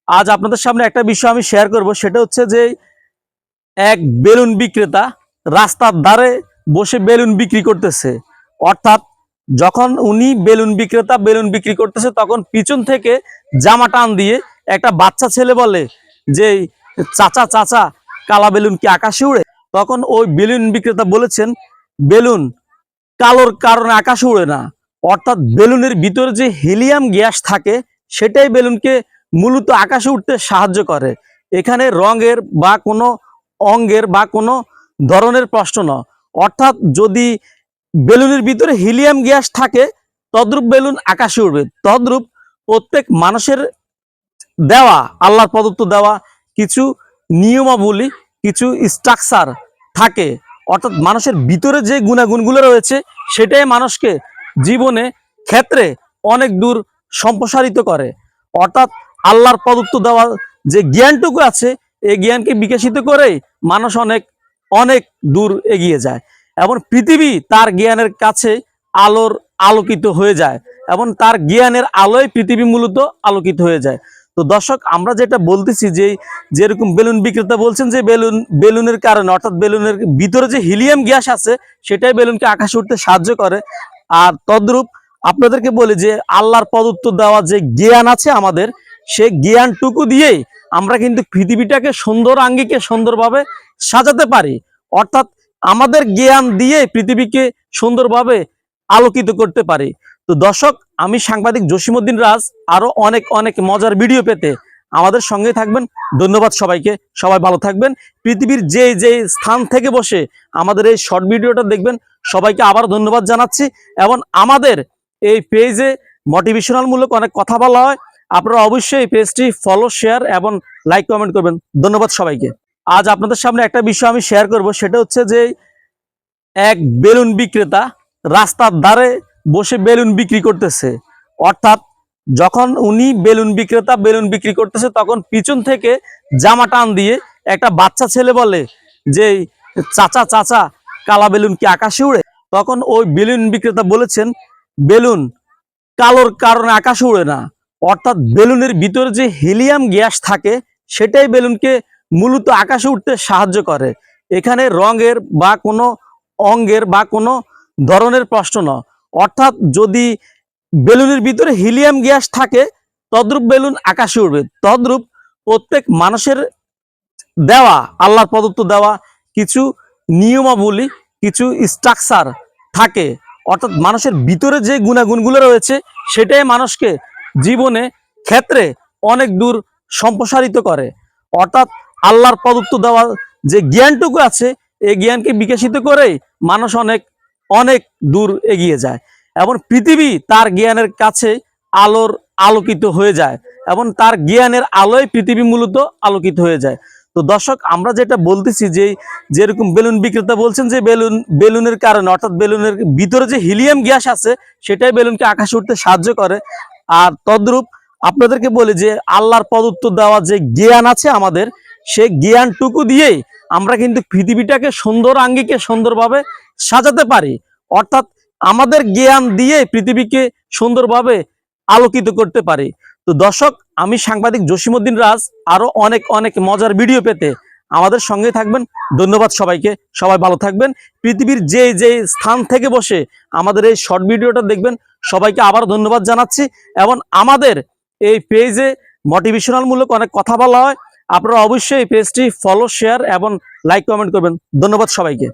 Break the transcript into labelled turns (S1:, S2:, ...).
S1: আজ আপনাদের সামনে একটা বিষয় আমি শেয়ার করব, সেটা হচ্ছে যে এক বেলুন বিক্রেতা রাস্তার ধারে বসে বেলুন বিক্রি করতেছে। অর্থাৎ যখন উনি বেলুন বিক্রি করতেছে তখন পিছন থেকে জামা টান দিয়ে একটা বাচ্চা ছেলে বলে যে চাচা চাচা কালা বেলুন কি আকাশে উড়ে। তখন ওই বেলুন বিক্রেতা বলেছেন, বেলুন কালোর কারণে আকাশে উড়ে না, অর্থাৎ বেলুনের ভিতরে যে হিলিয়াম গ্যাস থাকে সেটাই বেলুনকে মূলত আকাশে উঠতে সাহায্য করে। এখানে রঙের বা কোনো অঙ্গের বা কোনো ধরনের প্রশ্ন নয়। অর্থাৎ যদি বেলুনের ভিতরে হিলিয়াম গ্যাস থাকে তদ্রূপ বেলুন আকাশে উঠবে। তদ্রূপ প্রত্যেক মানুষের দেওয়া, আল্লাহর প্রদত্ত দেওয়া কিছু নিয়মাবলী, কিছু স্ট্রাকচার থাকে। অর্থাৎ মানুষের ভিতরে যে গুণাগুণগুলো রয়েছে সেটাই মানুষকে জীবনে ক্ষেত্রে অনেক দূর সম্প্রসারিত করে। অর্থাৎ আল্লাহর প্রদত্ত দেওয়া যে জ্ঞানটুকু আছে এই জ্ঞানকে বিকশিত করেই মানুষ অনেক অনেক দূর এগিয়ে যায় এবং পৃথিবী তার জ্ঞানের কাছে আলোকিত হয়ে যায় এবং তার জ্ঞানের আলোয় পৃথিবী মূলত আলোকিত হয়ে যায়। তো দর্শক, আমরা যেটা বলতেছি যে যেরকম বেলুন বিক্রেতা বলছেন যে বেলুনের কারণে, অর্থাৎ বেলুনের ভিতরে যে হিলিয়াম গ্যাস আছে সেটাই বেলুনকে আকাশে উঠতে সাহায্য করে। আর তদ্রূপ আপনাদেরকে বলি যে আল্লাহর প্রদত্ত দেওয়া যে জ্ঞান আছে আমাদের, সেই জ্ঞানটুকু দিয়েই আমরা কিন্তু পৃথিবীটাকে সুন্দর আঙ্গিকে সুন্দরভাবে সাজাতে পারি। অর্থাৎ আমাদের জ্ঞান দিয়ে পৃথিবীকে সুন্দরভাবে আলোকিত করতে পারি। তো দর্শক, আমি সাংবাদিক জসিমউদ্দিন রাজ। আরো অনেক অনেক মজার ভিডিও পেতে আমাদের সঙ্গে থাকবেন। ধন্যবাদ সবাইকে, সবাই ভালো থাকবেন। পৃথিবীর যে যে স্থান থেকে বসে আমাদের এই শর্ট ভিডিওটা দেখবেন সবাইকে আবার ধন্যবাদ জানাচ্ছি। এবং আমাদের এই পেজে মোটিভেশনাল মূলক অনেক কথা বলা হয়, আপনারা অবশ্যই এই পেজটি ফলো, শেয়ার এবং লাইক কমেন্ট করবেন। ধন্যবাদ সবাইকে। আজ আপনাদের সামনে একটা বিষয় আমি শেয়ার করব, সেটা হচ্ছে যে এক বেলুন বিক্রেতা রাস্তার ধারে বসে বেলুন বিক্রি করতেছে। অর্থাৎ যখন উনি বেলুন বিক্রি করতেছে তখন পিছন থেকে জামা টান দিয়ে একটা বাচ্চা ছেলে বলে যে চাচা চাচা কালা বেলুন কি আকাশে উড়ে। তখন ওই বেলুন বিক্রেতা বলেছেন, বেলুন কালোর কারণে আকাশে উড়ে না, অর্থাৎ বেলুনের ভিতরে যে হিলিয়াম গ্যাস থাকে সেটাই বেলুনকে মূলত আকাশে উঠতে সাহায্য করে। এখানে রঙের বা কোনো অঙ্গের বা কোনো ধরনের প্রশ্ন নয়। অর্থাৎ যদি বেলুনের ভিতরে হিলিয়াম গ্যাস থাকে তদ্রূপ বেলুন আকাশে উঠবে। তদ্রূপ প্রত্যেক মানুষের দেওয়া, আল্লাহর প্রদত্ত দেওয়া কিছু নিয়মাবলী, কিছু স্ট্রাকচার থাকে। অর্থাৎ মানুষের ভিতরে যে গুণাগুণগুলো রয়েছে সেটাই মানুষকে জীবনে ক্ষেত্রে অনেক দূর সম্প্রসারিত করে। অর্থাৎ আল্লাহর প্রদত্ত দেওয়া যে জ্ঞানটুকু আছে এই জ্ঞানকে বিকশিত করেই মানুষ অনেক অনেক দূর এগিয়ে যায় এবং পৃথিবী তার জ্ঞানের কাছে আলোকিত হয়ে যায় এবং তার জ্ঞানের আলোয় পৃথিবী মূলত আলোকিত হয়ে যায়। তো দর্শক, আমরা যেটা বলতেছি যে যেরকম বেলুন বিক্রেতা বলছেন যে বেলুনের কারণে, অর্থাৎ বেলুনের ভিতরে যে হিলিয়াম গ্যাস আছে সেটাই বেলুনকে আকাশে উঠতে সাহায্য করে। আর তদ্রূপ আপনাদেরকে বলি যে আল্লাহর প্রদত্ত দেওয়া যে জ্ঞান আছে আমাদের, সেই জ্ঞানটুকু দিয়েই আমরা কিন্তু পৃথিবীটাকে সুন্দর আঙ্গিকে সুন্দরভাবে সাজাতে পারি। অর্থাৎ আমাদের জ্ঞান দিয়ে পৃথিবীকে সুন্দরভাবে আলোকিত করতে পারি। তো দর্শক, আমি সাংবাদিক জসিমউদ্দিন রাজ। আরো অনেক অনেক মজার ভিডিও পেতে আমাদের সঙ্গে থাকবেন। ধন্যবাদ সবাইকে, সবাই ভালো থাকবেন। পৃথিবীর যে যে স্থান থেকে বসে আমাদের এই শর্ট ভিডিওটা দেখবেন সবাইকে আবার ধন্যবাদ জানাচ্ছি। এবং আমাদের এই পেজে মোটিভেশনাল মূলক অনেক কথা বলা হয়, আপনারা অবশ্যই এই পেজটি ফলো, শেয়ার এবং লাইক কমেন্ট করবেন। ধন্যবাদ সবাইকে।